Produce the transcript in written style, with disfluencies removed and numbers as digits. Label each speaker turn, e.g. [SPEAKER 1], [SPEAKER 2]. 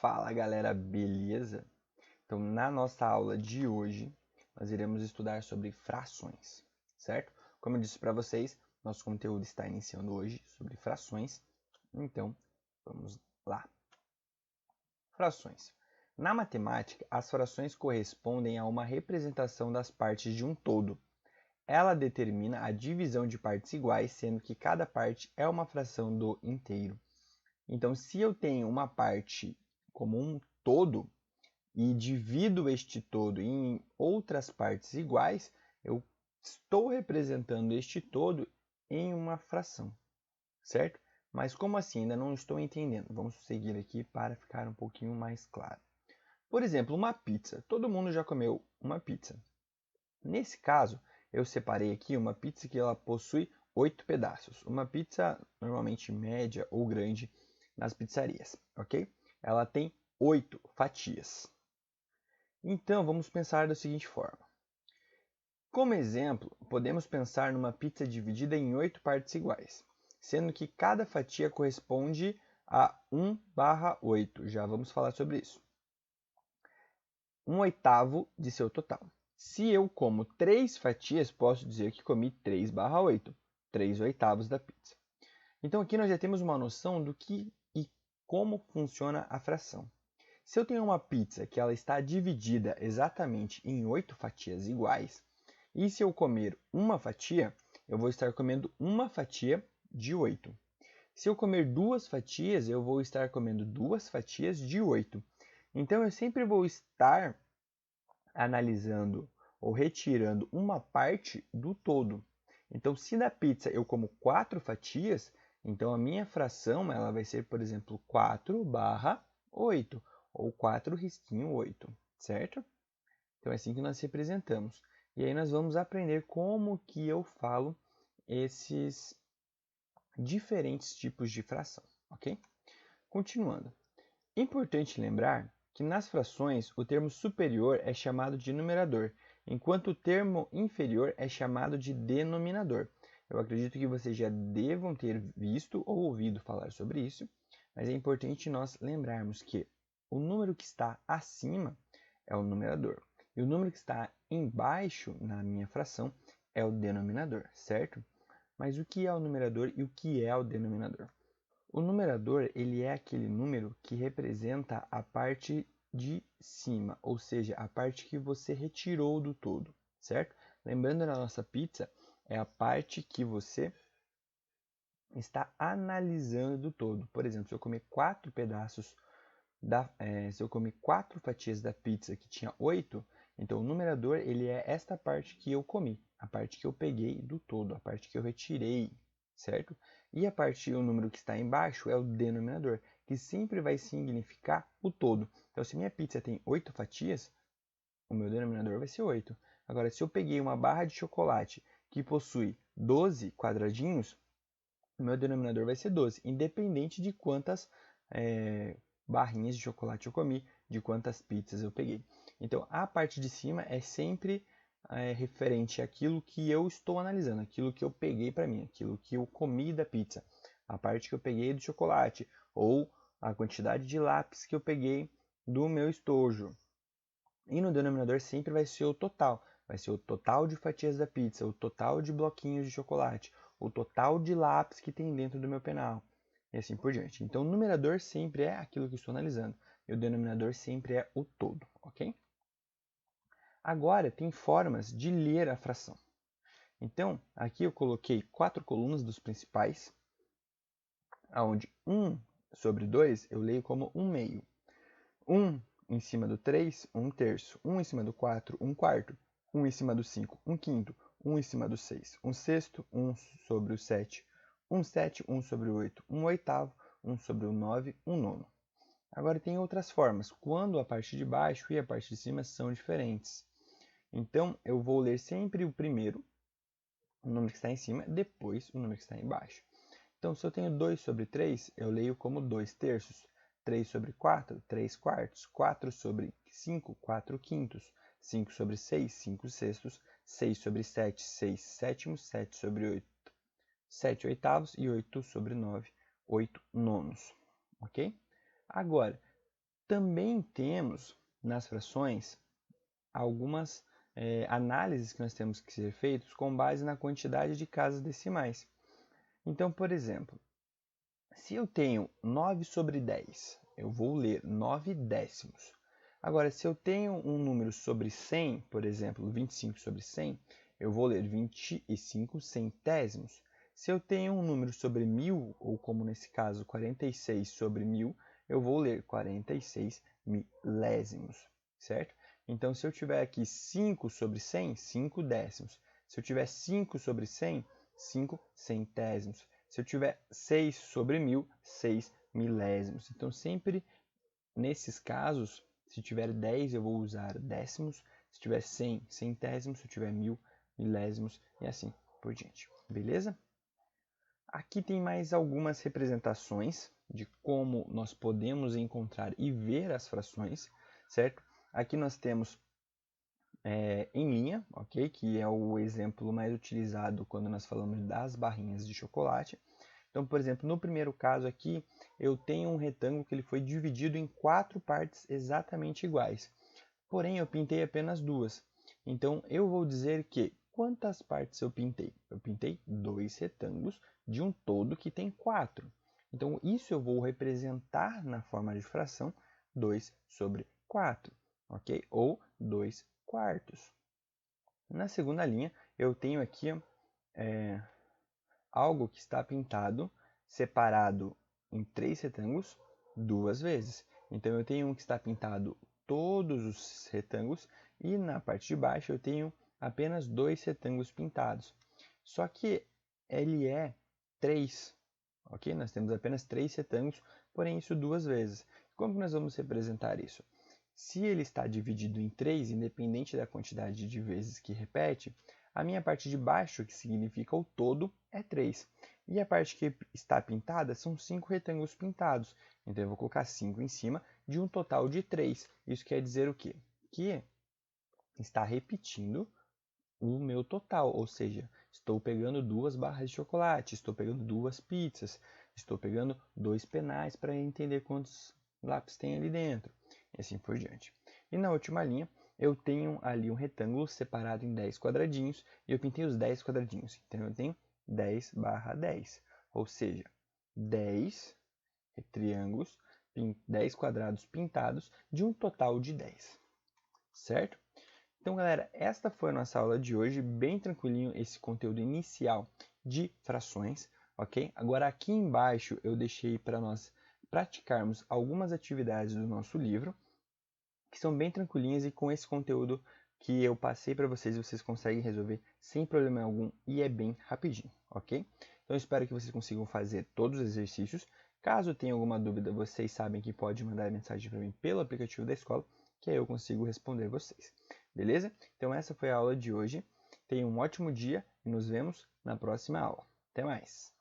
[SPEAKER 1] Fala galera, beleza? Então, na nossa aula de hoje, nós iremos estudar sobre frações, certo? Como eu disse para vocês, nosso conteúdo está iniciando hoje sobre frações, então vamos lá. Frações. Na matemática, as frações correspondem a uma representação das partes de um todo. Ela determina a divisão de partes iguais, sendo que cada parte é uma fração do inteiro. Então, se eu tenho uma parte como um todo e divido este todo em outras partes iguais, eu estou representando este todo em uma fração, certo? Mas como assim? Ainda não estou entendendo. Vamos seguir aqui para ficar um pouquinho mais claro. Por exemplo, uma pizza. Todo mundo já comeu uma pizza. Nesse caso, eu separei aqui uma pizza que ela possui 8 pedaços. Uma pizza normalmente média ou grande nas pizzarias, ok? Ela tem 8 fatias. Então, vamos pensar da seguinte forma. Como exemplo, podemos pensar numa pizza dividida em 8 partes iguais, sendo que cada fatia corresponde a 1/8. Já vamos falar sobre isso. 1/8 de seu total. Se eu como 3 fatias, posso dizer que comi 3/8, 3/8 da pizza. Então aqui nós já temos uma noção do que e como funciona a fração. Se eu tenho uma pizza que ela está dividida exatamente em 8 fatias iguais, e se eu comer uma fatia, eu vou estar comendo uma fatia de 8. Se eu comer 2 fatias, eu vou estar comendo 2 fatias de 8. Então eu sempre vou estar analisando ou retirando uma parte do todo. Então, se na pizza eu como 4 fatias, então a minha fração ela vai ser, por exemplo, 4/8 ou 4/8, certo? Então é assim que nós representamos. E aí nós vamos aprender como que eu falo esses diferentes tipos de fração, ok? Continuando. Importante lembrar que nas frações o termo superior é chamado de numerador, enquanto o termo inferior é chamado de denominador. Eu acredito que vocês já devam ter visto ou ouvido falar sobre isso, mas é importante nós lembrarmos que o número que está acima é o numerador e o número que está embaixo na minha fração é o denominador, certo? Mas o que é o numerador e o que é o denominador? O numerador ele é aquele número que representa a parte de cima, ou seja, a parte que você retirou do todo, certo? Lembrando na nossa pizza, é a parte que você está analisando do todo. Por exemplo, se eu comer 4 pedaços, se eu comer 4 fatias da pizza que tinha 8, então o numerador ele é esta parte que eu comi, a parte que eu peguei do todo, a parte que eu retirei, certo? E a parte, o número que está embaixo é o denominador, que sempre vai significar o todo. Então, se minha pizza tem 8 fatias, o meu denominador vai ser 8. Agora, se eu peguei uma barra de chocolate que possui 12 quadradinhos, o meu denominador vai ser 12, independente de quantas barrinhas de chocolate eu comi, de quantas pizzas eu peguei. Então, a parte de cima é sempre referente àquilo que eu estou analisando, aquilo que eu peguei para mim, aquilo que eu comi da pizza, a parte que eu peguei do chocolate, ou a quantidade de lápis que eu peguei do meu estojo. E no denominador sempre vai ser o total. Vai ser o total de fatias da pizza, o total de bloquinhos de chocolate, o total de lápis que tem dentro do meu penal, e assim por diante. Então, o numerador sempre é aquilo que eu estou analisando, e o denominador sempre é o todo, ok? Agora, tem formas de ler a fração. Então, aqui eu coloquei 4 colunas dos principais, onde 1/2 eu leio como 1/2. 1 em cima do 3, 1/3. 1 em cima do 4, 1/4. 1 em cima do 5, 1/5. 1 em cima do 6, 1/6. 1 sobre o 7, 1/7. 1 sobre o 8, 1/8. 1 sobre o 9, 1/9. Agora tem outras formas, quando a parte de baixo e a parte de cima são diferentes. Então, eu vou ler sempre o primeiro, o número que está em cima, depois o número que está embaixo. Então, se eu tenho 2 sobre 3, eu leio como 2/3. 3 sobre 4, 3/4. 4 sobre 5, 4/5. 5 sobre 6, 5/6. 6 sobre 7, 6/7. 7 sobre 8, 7/8. E 8 sobre 9, 8/9. Ok? Agora, Também temos nas frações algumas análises que nós temos que ser feitas com base na quantidade de casas decimais. Então, por exemplo, se eu tenho 9 sobre 10, eu vou ler 9 décimos. Agora, se eu tenho um número sobre 100, por exemplo, 25 sobre 100, eu vou ler 25 centésimos. Se eu tenho um número sobre 1000, ou como nesse caso, 46 sobre 1000, eu vou ler 46 milésimos, certo? Então, se eu tiver aqui 5 sobre 100, 5 décimos. Se eu tiver 5 sobre 100, 5 centésimos. Se eu tiver 6 sobre 1000, 6 milésimos. Então, sempre nesses casos, se tiver 10, eu vou usar décimos. Se tiver 100, centésimos. Se eu tiver 1000, milésimos. E assim por diante. Beleza? Aqui tem mais algumas representações de como nós podemos encontrar e ver as frações, certo? Aqui nós temos em linha, ok? Que é o exemplo mais utilizado quando nós falamos das barrinhas de chocolate. Então, por exemplo, no primeiro caso aqui, eu tenho um retângulo que ele foi dividido em 4 partes exatamente iguais. Porém, eu pintei apenas 2. Então, eu vou dizer que quantas partes eu pintei? Eu pintei 2 retângulos de um todo que tem 4. Então, isso eu vou representar na forma de fração 2 sobre 4, ok? Ou 2 quartos. Na segunda linha, eu tenho aqui algo que está pintado, separado em 3 retângulos, 2 vezes. Então, eu tenho um que está pintado todos os retângulos e na parte de baixo eu tenho apenas 2 retângulos pintados. Só que ele é 3, ok? Nós temos apenas 3 retângulos, porém isso 2 vezes. Como que nós vamos representar isso? Se ele está dividido em 3, independente da quantidade de vezes que repete, a minha parte de baixo, que significa o todo, é 3. E a parte que está pintada são 5 retângulos pintados. Então, eu vou colocar 5 em cima de um total de 3. Isso quer dizer o quê? Que está repetindo o meu total, ou seja, estou pegando 2 barras de chocolate, estou pegando 2 pizzas, estou pegando 2 penais para entender quantos lápis tem ali dentro, e assim por diante. E na última linha, eu tenho ali um retângulo separado em 10 quadradinhos, e eu pintei os 10 quadradinhos, então eu tenho 10 barra 10, ou seja, 10 triângulos, 10 quadrados pintados de um total de 10, certo? Então, galera, esta foi a nossa aula de hoje, bem tranquilinho esse conteúdo inicial de frações, ok? Agora, aqui embaixo eu deixei para nós praticarmos algumas atividades do nosso livro, que são bem tranquilinhas e com esse conteúdo que eu passei para vocês, vocês conseguem resolver sem problema algum e é bem rapidinho, ok? Então, eu espero que vocês consigam fazer todos os exercícios. Caso tenha alguma dúvida, vocês sabem que pode mandar mensagem para mim pelo aplicativo da escola, que aí eu consigo responder vocês. Beleza? Então essa foi a aula de hoje. Tenha um ótimo dia e nos vemos na próxima aula. Até mais!